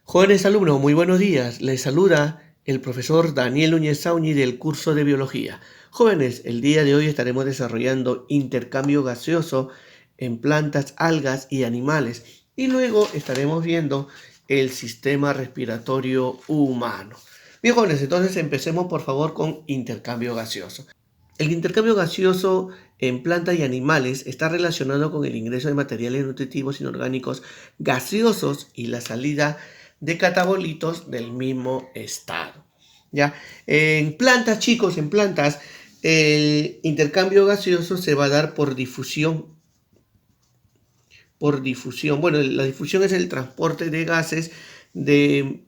Jóvenes alumnos, muy buenos días. Les saluda el profesor Daniel Núñez Sauni del curso de Biología. Jóvenes, el día de hoy estaremos desarrollando intercambio gaseoso en plantas, algas y animales. Y luego estaremos viendo el sistema respiratorio humano. Bien, jóvenes, entonces empecemos por favor con intercambio gaseoso. El intercambio gaseoso en plantas y animales está relacionado con el ingreso de materiales nutritivos inorgánicos gaseosos y la salida de catabolitos del mismo estado. ¿Ya? En plantas, chicos, en plantas, el intercambio gaseoso se va a dar por difusión. Por difusión. Bueno, la difusión es el transporte de gases de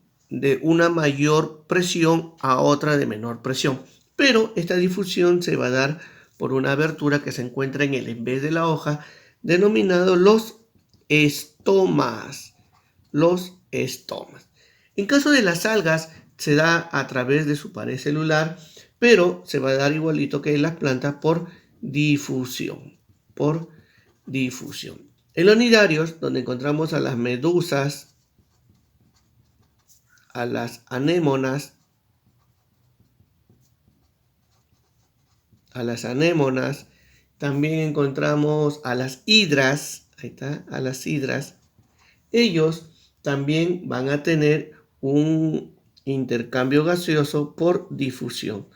una mayor presión a otra de menor presión. Pero esta difusión se va a dar por una abertura que se encuentra en el envés de la hoja, denominado los estomas. Los estomas. En caso de las algas, se da a través de su pared celular, pero se va a dar igualito que en las plantas por difusión. Por difusión. En los nidarios, donde encontramos a las medusas, a las anémonas, también encontramos a las hidras, ahí está, a las hidras. Ellos también van a tener un intercambio gaseoso por difusión,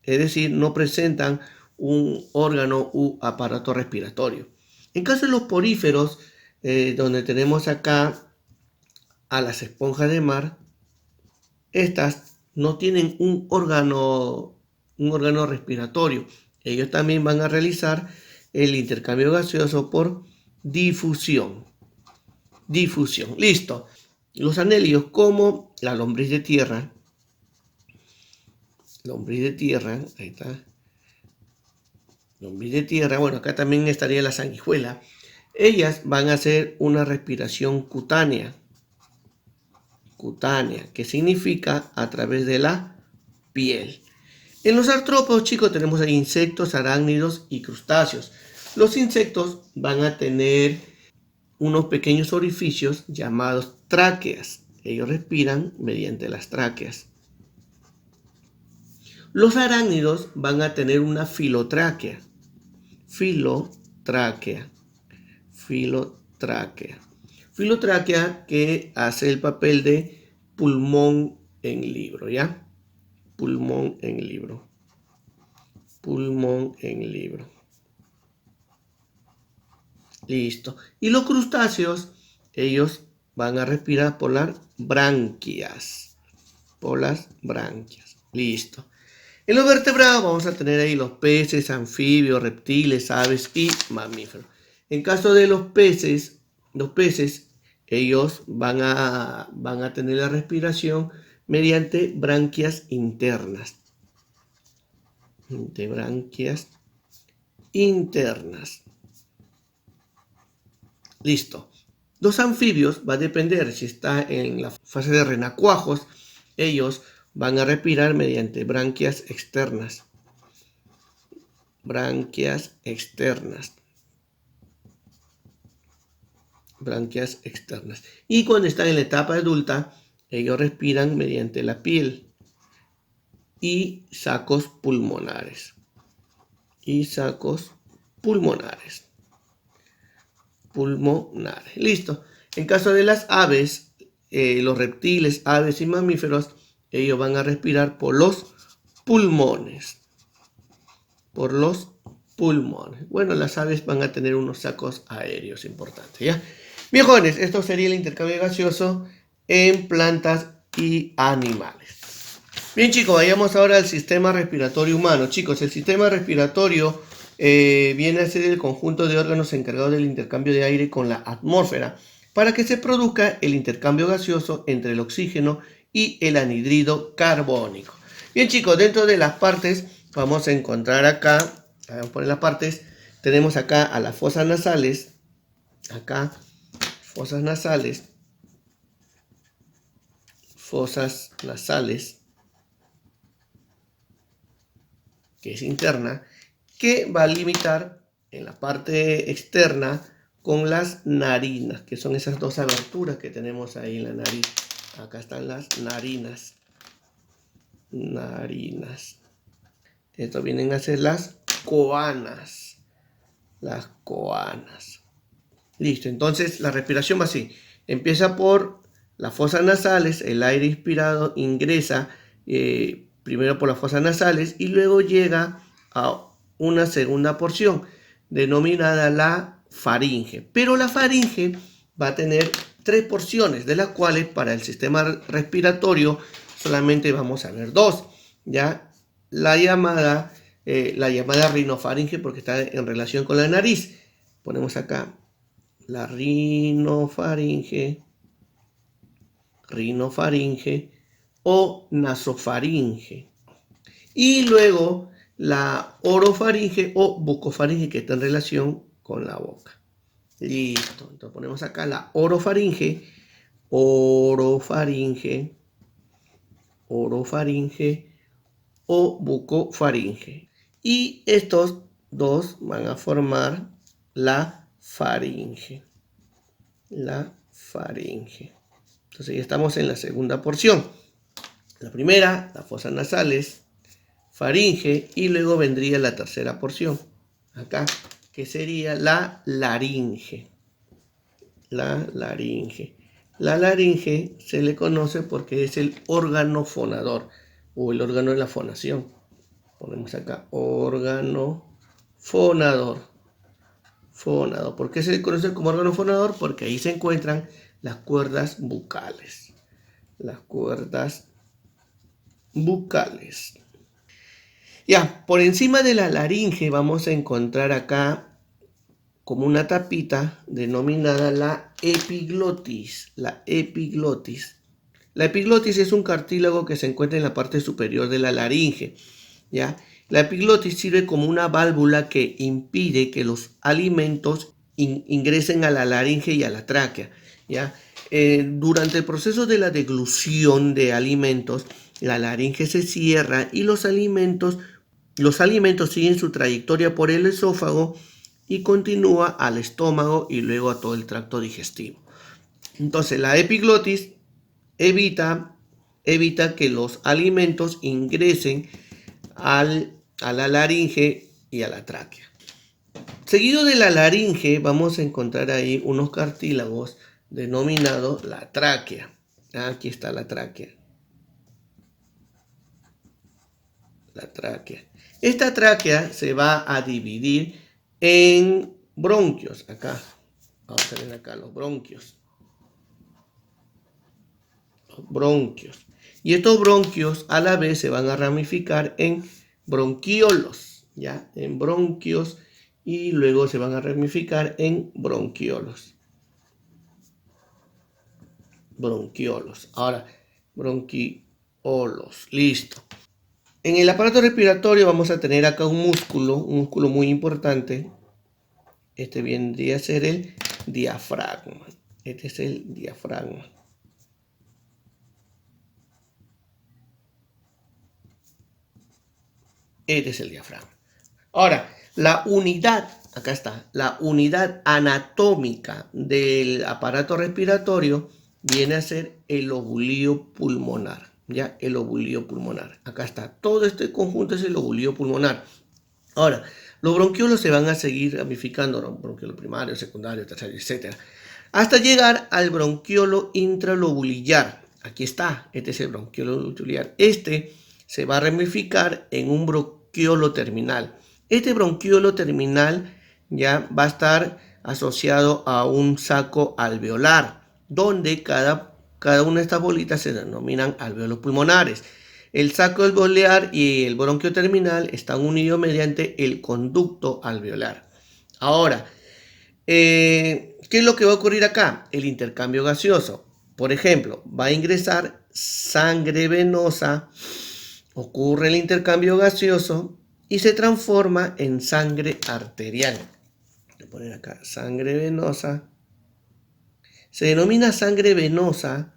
es decir, no presentan un órgano u aparato respiratorio. En caso de los poríferos, donde tenemos acá a las esponjas de mar, estas no tienen un órgano respiratorio. Ellos también van a realizar el intercambio gaseoso por difusión. Difusión. Listo. Los anélidos, como la lombriz de tierra. Lombriz de tierra, ahí está. Lombriz de tierra, bueno, acá también estaría la sanguijuela. Ellas van a hacer una respiración cutánea. Cutánea, que significa a través de la piel. En los artrópodos, chicos, tenemos ahí insectos, arácnidos y crustáceos. Los insectos van a tener unos pequeños orificios llamados tráqueas. Ellos respiran mediante las tráqueas. Los arácnidos van a tener una filotráquea. Filotráquea. Filotráquea que hace el papel de pulmón en libro, ¿ya? Pulmón en libro. Listo. Y los crustáceos, ellos van a respirar por las branquias. Listo. En los vertebrados vamos a tener ahí los peces, anfibios, reptiles, aves y mamíferos. En caso de los peces, ellos van a tener la respiración mediante branquias internas. Listo. Los anfibios va a depender si está en la fase de renacuajos. Ellos van a respirar mediante branquias externas. Y cuando están en la etapa adulta, ellos respiran mediante la piel y sacos pulmonares. Listo. En caso de las aves, los reptiles, aves y mamíferos, ellos van a respirar por los pulmones. Bueno, las aves van a tener unos sacos aéreos importantes, ¿ya? Bien, jóvenes, esto sería el intercambio gaseoso en plantas y animales. Bien, chicos, vayamos ahora al sistema respiratorio humano. Chicos, el sistema respiratorio viene a ser el conjunto de órganos encargados del intercambio de aire con la atmósfera para que se produzca el intercambio gaseoso entre el oxígeno y el anhídrido carbónico. Bien, chicos, dentro de las partes vamos a encontrar acá, vamos a poner las partes, tenemos acá a las fosas nasales, que es interna, que va a limitar en la parte externa con las narinas, que son esas dos aberturas que tenemos ahí en la nariz. Acá están las narinas. Narinas. Esto vienen a ser las coanas. Las coanas. Listo, entonces la respiración va así. Empieza por las fosas nasales, el aire inspirado ingresa primero por las fosas nasales y luego llega a una segunda porción denominada la faringe. Pero la faringe va a tener 3 porciones, de las cuales para el sistema respiratorio solamente vamos a ver 2. ¿Ya? La llamada rinofaringe, porque está en relación con la nariz. Ponemos acá la rinofaringe o nasofaringe. Y luego la orofaringe o bucofaringe, que está en relación con la boca. Listo. Entonces ponemos acá la orofaringe o bucofaringe. Y estos dos van a formar la faringe. Entonces ya estamos en la segunda porción. La primera, las fosas nasales, faringe, y luego vendría la tercera porción, acá, que sería la laringe. La laringe se le conoce porque es el órgano fonador o el órgano de la fonación. Ponemos acá órgano fonador. ¿Por qué se le conoce como órgano fonador? Porque ahí se encuentran las cuerdas bucales. Ya, por encima de la laringe vamos a encontrar acá como una tapita denominada la epiglotis. La epiglotis es un cartílago que se encuentra en la parte superior de la laringe. ¿Ya? La epiglotis sirve como una válvula que impide que los alimentos ingresen a la laringe y a la tráquea. ¿Ya? Durante el proceso de la deglución de alimentos, la laringe se cierra y los alimentos siguen su trayectoria por el esófago y continúa al estómago y luego a todo el tracto digestivo. Entonces la epiglotis evita que los alimentos ingresen a la laringe y a la tráquea. Seguido de la laringe vamos a encontrar ahí unos cartílagos denominados la tráquea. Aquí está la tráquea. Esta tráquea se va a dividir en bronquios. Acá, vamos a ver acá los bronquios. Y estos bronquios a la vez se van a ramificar en bronquiolos, ¿ya? En bronquios y luego se van a ramificar en bronquiolos. Ahora, bronquiolos, listo. En el aparato respiratorio vamos a tener acá un músculo muy importante. Este vendría a ser el diafragma. Este es el diafragma. Este es el diafragma. Ahora, acá está, la unidad anatómica del aparato respiratorio viene a ser el lobulillo pulmonar. ¿Ya? El lobulillo pulmonar. Acá está, todo este conjunto es el lobulillo pulmonar. Ahora, los bronquiolos se van a seguir ramificando, bronquiolo primario, secundario, terciario, etc. Hasta llegar al bronquiolo intralobulillar. Aquí está, este es el bronquiolo intralobulillar. Este se va a ramificar en un bronquiolo terminal. Este bronquiolo terminal ya va a estar asociado a un saco alveolar, donde cada una de estas bolitas se denominan alveolos pulmonares. El saco alveolar y el bronquio terminal están unidos mediante el conducto alveolar. Ahora, ¿qué es lo que va a ocurrir acá? El intercambio gaseoso. Por ejemplo, va a ingresar sangre venosa, ocurre el intercambio gaseoso y se transforma en sangre arterial. Voy a poner acá sangre venosa. Se denomina sangre venosa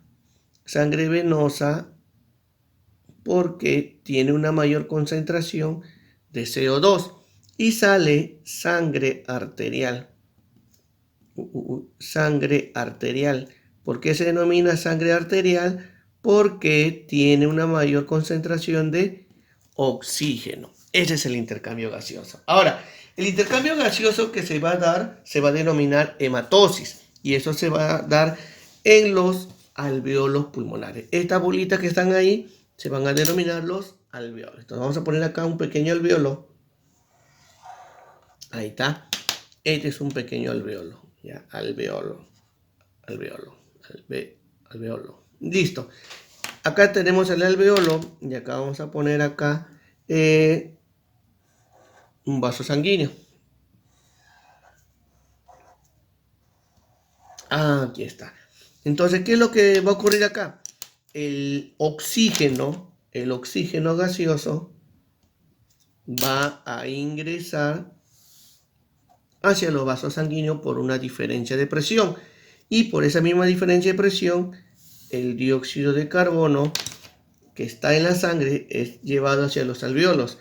porque tiene una mayor concentración de CO2 y sale sangre arterial. sangre arterial. ¿Por qué se denomina sangre arterial? Porque tiene una mayor concentración de oxígeno. Ese es el intercambio gaseoso. Ahora, el intercambio gaseoso que se va a dar se va a denominar hematosis y eso se va a dar en los alveolos pulmonares. Estas bolitas que están ahí se van a denominar los alveolos. Entonces vamos a poner acá un pequeño alveolo. Ahí está. Este es un pequeño alveolo. Ya, alveolo. Listo. Acá tenemos el alveolo y acá vamos a poner acá un vaso sanguíneo. Aquí está. Entonces, ¿qué es lo que va a ocurrir acá? El oxígeno gaseoso va a ingresar hacia los vasos sanguíneos por una diferencia de presión. Y por esa misma diferencia de presión, el dióxido de carbono que está en la sangre es llevado hacia los alveolos.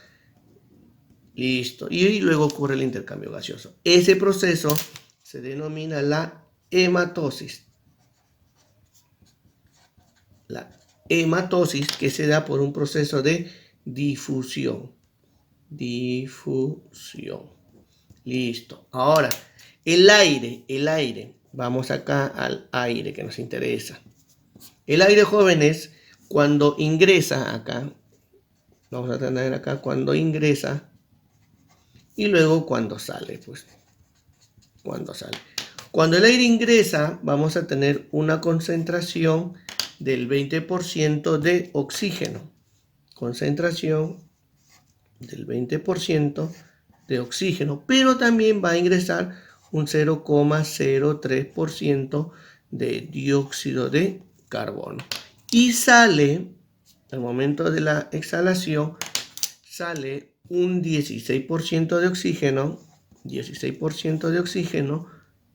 Listo. Y luego ocurre el intercambio gaseoso. Ese proceso se denomina la hematosis. La hematosis que se da por un proceso de difusión. Listo. Ahora, el aire. Vamos acá al aire que nos interesa. El aire, jóvenes, cuando ingresa acá, vamos a tener acá cuando ingresa y luego cuando sale, pues. Cuando sale. Cuando el aire ingresa, vamos a tener una concentración del 20% de oxígeno. Concentración del 20% de oxígeno, pero también va a ingresar un 0,03% de dióxido de carbono. Y sale, al momento de la exhalación, sale un 16% de oxígeno,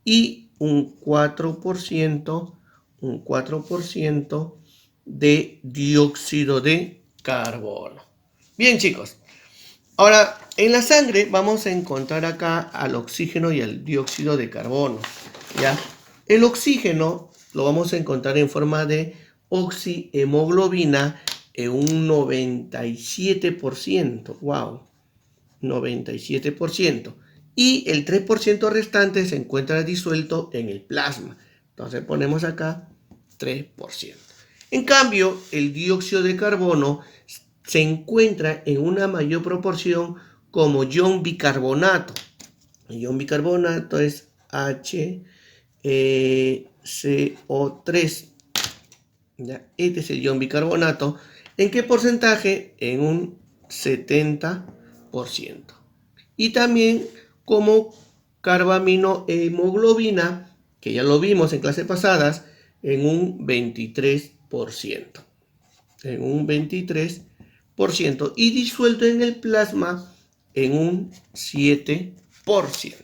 y un 4% de dióxido de carbono. Bien, chicos. Ahora, en la sangre vamos a encontrar acá al oxígeno y al dióxido de carbono, ¿ya? El oxígeno lo vamos a encontrar en forma de oxihemoglobina en un 97%. ¡Wow! 97%. Y el 3% restante se encuentra disuelto en el plasma. Entonces ponemos acá 3%. En cambio, el dióxido de carbono se encuentra en una mayor proporción como ion bicarbonato. El ion bicarbonato es HCO3. ¿Ya? Este es el ion bicarbonato. ¿En qué porcentaje? En un 70%. Y también como carbaminohemoglobina, que ya lo vimos en clases pasadas, en un 23%. En un 23%. Y disuelto en el plasma en un 7%.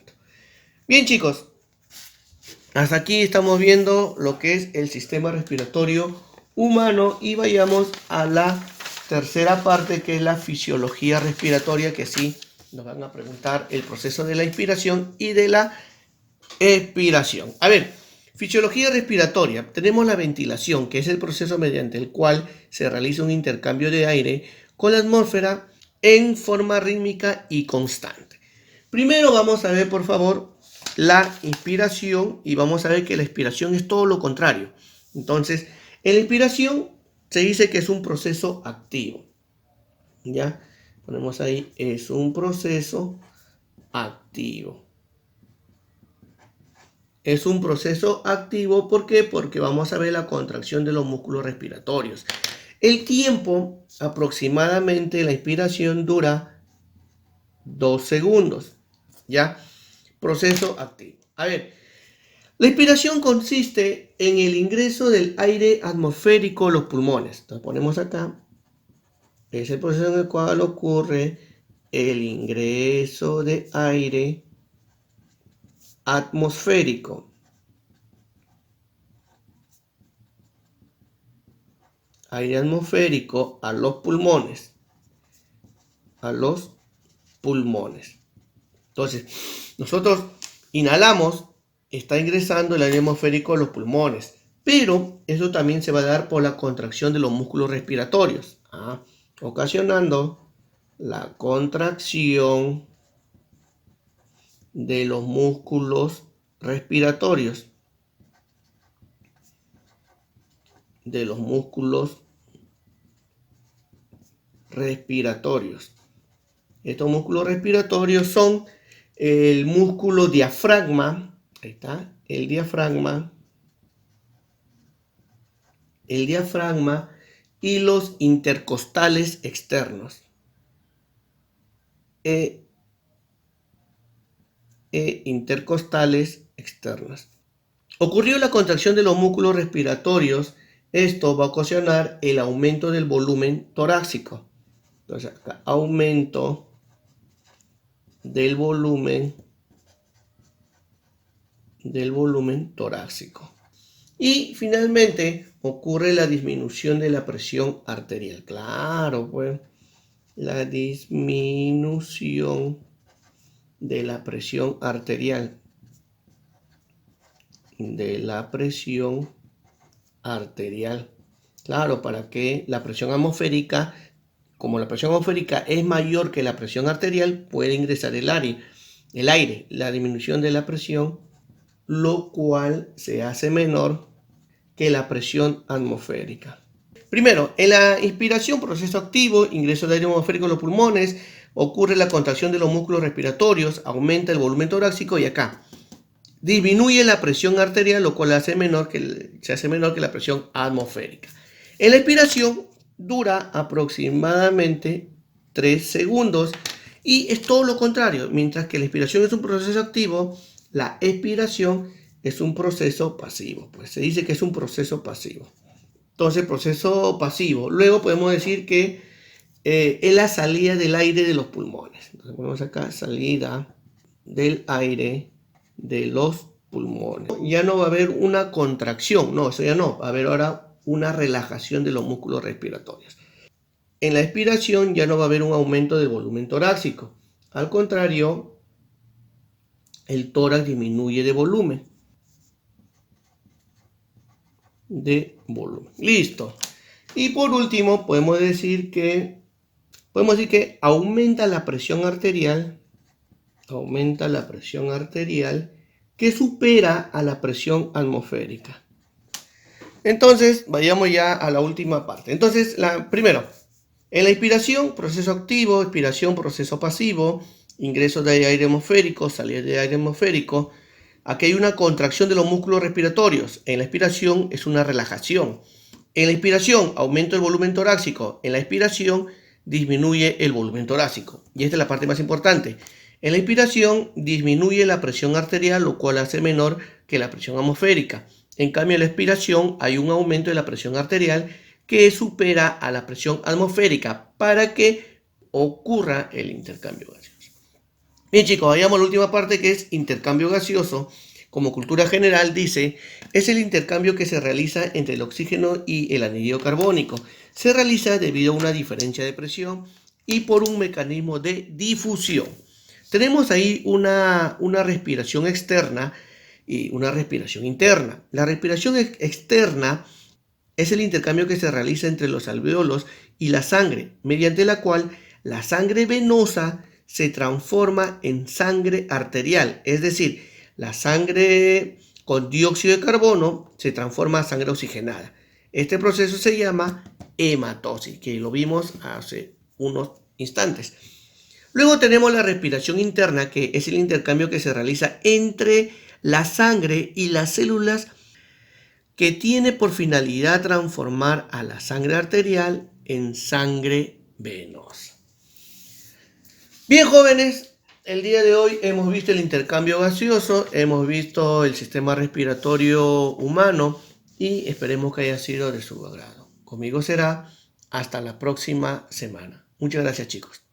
Bien, chicos. Hasta aquí estamos viendo lo que es el sistema respiratorio humano y vayamos a la tercera parte, que es la fisiología respiratoria, que sí nos van a preguntar el proceso de la inspiración y de la expiración. A ver, fisiología respiratoria. Tenemos la ventilación, que es el proceso mediante el cual se realiza un intercambio de aire con la atmósfera en forma rítmica y constante. Primero vamos a ver, por favor, la inspiración y vamos a ver que la expiración es todo lo contrario. Entonces, en la inspiración se dice que es un proceso activo. ¿Ya? Ponemos ahí, es un proceso activo. Es un proceso activo, ¿por qué? Porque vamos a ver la contracción de los músculos respiratorios. El tiempo aproximadamente, la inspiración dura 2 segundos. ¿Ya? Proceso activo. A ver, la inspiración consiste en el ingreso del aire atmosférico a los pulmones. Entonces ponemos acá, es el proceso en el cual ocurre el ingreso de aire atmosférico. Aire atmosférico a los pulmones. Entonces, nosotros inhalamos está ingresando el aire atmosférico a los pulmones, pero eso también se va a dar por la contracción de los músculos respiratorios, ocasionando la contracción de los músculos respiratorios, Estos músculos respiratorios son el músculo diafragma, ahí está, el diafragma y los intercostales externos. Intercostales externas. Ocurrió la contracción de los músculos respiratorios. Esto va a ocasionar el aumento del volumen torácico. Entonces, acá, aumento del volumen torácico. Y finalmente ocurre la disminución de la presión arterial. Claro, pues, la disminución de la presión arterial. Claro, para que la presión atmosférica, como la presión atmosférica es mayor que la presión arterial, puede ingresar el aire, la disminución de la presión, lo cual se hace menor que la presión atmosférica. Primero, en la inspiración, proceso activo, ingreso de aire atmosférico a los pulmones, ocurre la contracción de los músculos respiratorios, aumenta el volumen torácico y acá disminuye la presión arterial, lo cual se hace menor que la presión atmosférica. En la expiración dura aproximadamente 3 segundos y es todo lo contrario. Mientras que la inspiración es un proceso activo, la expiración es un proceso pasivo. Pues se dice que es un proceso pasivo. Entonces, proceso pasivo. Luego podemos decir que es la salida del aire de los pulmones. Entonces ponemos acá salida del aire de los pulmones. Ya no va a haber una contracción, no, eso ya no, va a haber ahora una relajación de los músculos respiratorios. En la expiración ya no va a haber un aumento del volumen torácico. Al contrario, el tórax disminuye de volumen. Listo. Y por último, podemos decir que aumenta la presión arterial, que supera a la presión atmosférica. Entonces, vayamos ya a la última parte. Entonces, primero, en la inspiración, proceso activo, expiración, proceso pasivo, ingreso de aire atmosférico, salida de aire atmosférico. Aquí hay una contracción de los músculos respiratorios. En la expiración es una relajación. En la inspiración, aumento el volumen torácico. En la expiración, disminuye el volumen torácico. Y esta es la parte más importante. En la inspiración disminuye la presión arterial, lo cual hace menor que la presión atmosférica. En cambio, en la expiración hay un aumento de la presión arterial que supera a la presión atmosférica para que ocurra el intercambio gaseoso. Bien, chicos, vayamos a la última parte, que es intercambio gaseoso. Como cultura general dice, es el intercambio que se realiza entre el oxígeno y el anhídrido carbónico. Se realiza debido a una diferencia de presión y por un mecanismo de difusión. Tenemos ahí una respiración externa y una respiración interna. La respiración externa es el intercambio que se realiza entre los alvéolos y la sangre, mediante la cual la sangre venosa se transforma en sangre arterial, es decir, la sangre con dióxido de carbono se transforma en sangre oxigenada. Este proceso se llama hematosis, que lo vimos hace unos instantes. Luego tenemos la respiración interna, que es el intercambio que se realiza entre la sangre y las células, que tiene por finalidad transformar a la sangre arterial en sangre venosa. Bien, jóvenes, el día de hoy hemos visto el intercambio gaseoso, hemos visto el sistema respiratorio humano y esperemos que haya sido de su agrado. Conmigo será hasta la próxima semana. Muchas gracias, chicos.